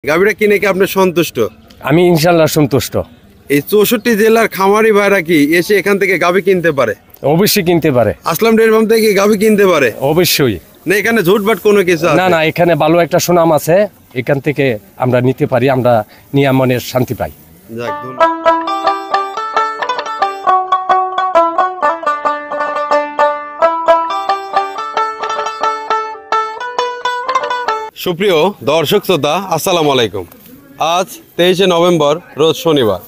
গাভীটা কিনে কি আপনি সন্তুষ্ট? আমি ইনশাআল্লাহ সন্তুষ্ট। এই 64 জেলার খামারি ভাইরা কি এসে এখান থেকে গাভী কিনতে পারে? অবশ্যই কিনতে পারে। আসলাম ডেয়ারি ফার্ম থেকে গাভী কিনতে পারে? অবশ্যই। না এখানে ঝুটবাট কোনো কিছু আছে? না না, এখানে ভালো একটা সুনাম আছে, এখান থেকে আমরা নিতে পারি, আমরা নিয়ে মনের শান্তি পাই। যাক ধন্যবাদ। সুপ্রিয় দর্শক শ্রোতা, আসসালামু আলাইকুম। আজ 23শে নভেম্বর, রোজ শনিবার।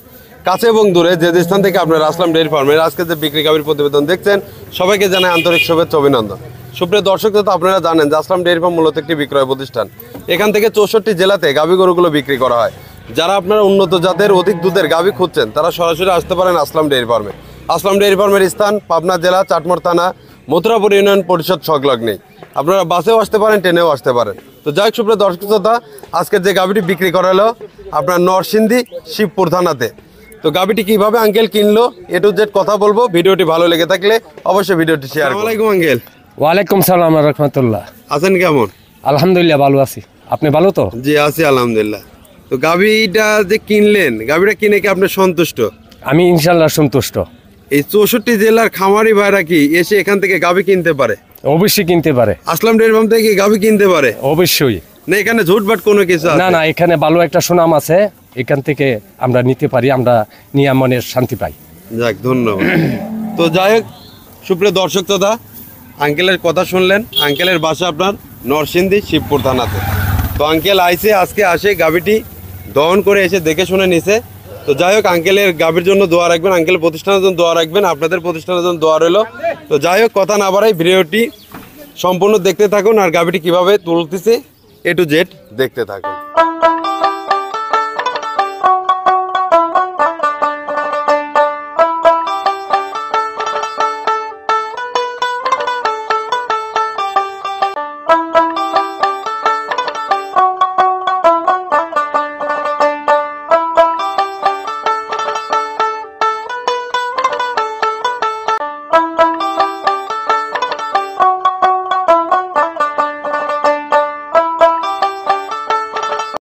কাছে এবং দূরে যে স্থান থেকে আপনারা আসলাম ডেয়ারি ফার্মের আজকে যে বিক্রি গাভীর প্রতিবেদন দেখছেন, সবাইকে জানাই আন্তরিক শুভেচ্ছা অভিনন্দন। সুপ্রিয় দর্শক শ্রোতা, আপনারা জানেন যে আসলাম ডেয়ারি ফার্ম মূলত একটি বিক্রয় প্রতিষ্ঠান। এখান থেকে 64 জেলাতে গাভী গরুগুলো বিক্রি করা হয়। যারা আপনারা উন্নত জাতের অধিক দুধের গাভী খুঁজছেন, তারা সরাসরি আসতে পারেন আসলাম ডেয়ারি ফার্মে। আসলাম ডেয়ারি ফার্মের স্থান পাবনা জেলা, চাটমোর থানা, মথুরাপুর ইউনিয়ন পরিষদ সংলগ্নে। আপনারা বাসেও আসতে পারেন, ট্রেনেও আসতে পারেন। তো যাই হোক সুপ্রিয় দর্শক শ্রোতা, আজকের যে গাভীটি বিক্রি করা হলো আপনার নরসিংদী শিবপুর থানাতে। তো গাভীটি কিভাবে আঙ্কেল কিনলো এ টু জেড কথা বলবো। ভিডিওটি ভালো লেগে থাকলে অবশ্যই ভিডিওটি শেয়ার করুন। আসসালামু আলাইকুম আঙ্কেল। ওয়ালাইকুম সালাম রাহমাতুল্লাহ। আছেন কেমন? আলহামদুলিল্লাহ ভালো আছি, আপনি ভালো তো? জি আছি আলহামদুলিল্লাহ। তো গাভীটা যে কিনলেন, গাভীটা কিনে কি আপনি সন্তুষ্ট? আমি ইনশাআল্লাহ সন্তুষ্ট। এই 64 জেলার খামারি ভাইরা কি এসে এখান থেকে গাভী কিনতে পারে? অবশ্যই কিনতে পারে। আসলাম ডেয়ারি ফার্ম থেকে গাভী কিনতে পারে? অবশ্যই। না এখানে ঝুটবাট কোনো কিছু আছে? না না, এখানে ভালো একটা সুনাম আছে, এখান থেকে আমরা নিতে পারি, আমরা নিয়ে মনের শান্তি পাই। যাক ধন্যবাদ। তো যাই হোক সুপ্রিয় দর্শক দাদা, আঙ্কেলের কথা শুনলেন। আঙ্কেলের বাসা আপনার নরসিংদী শিবপুর থানাতে। তো আঙ্কেল আইসে আজকে আসে গাভীটি দহন করে এসে দেখে শুনে নিছে। তো যাই হোক আঙ্কেলের গাভীর জন্য দোয়া রাখবেন, আঙ্কেলের প্রতিষ্ঠানের জন্য দোয়া রাখবেন, আপনাদের প্রতিষ্ঠানের জন্য দোয়া রইল। তো যাই হোক কথা না বাড়াই, ভিডিওটি সম্পূর্ণ দেখতে থাকুন আর গাভীটি কীভাবে তুলতেছে এ টু জেড দেখতে থাকুন।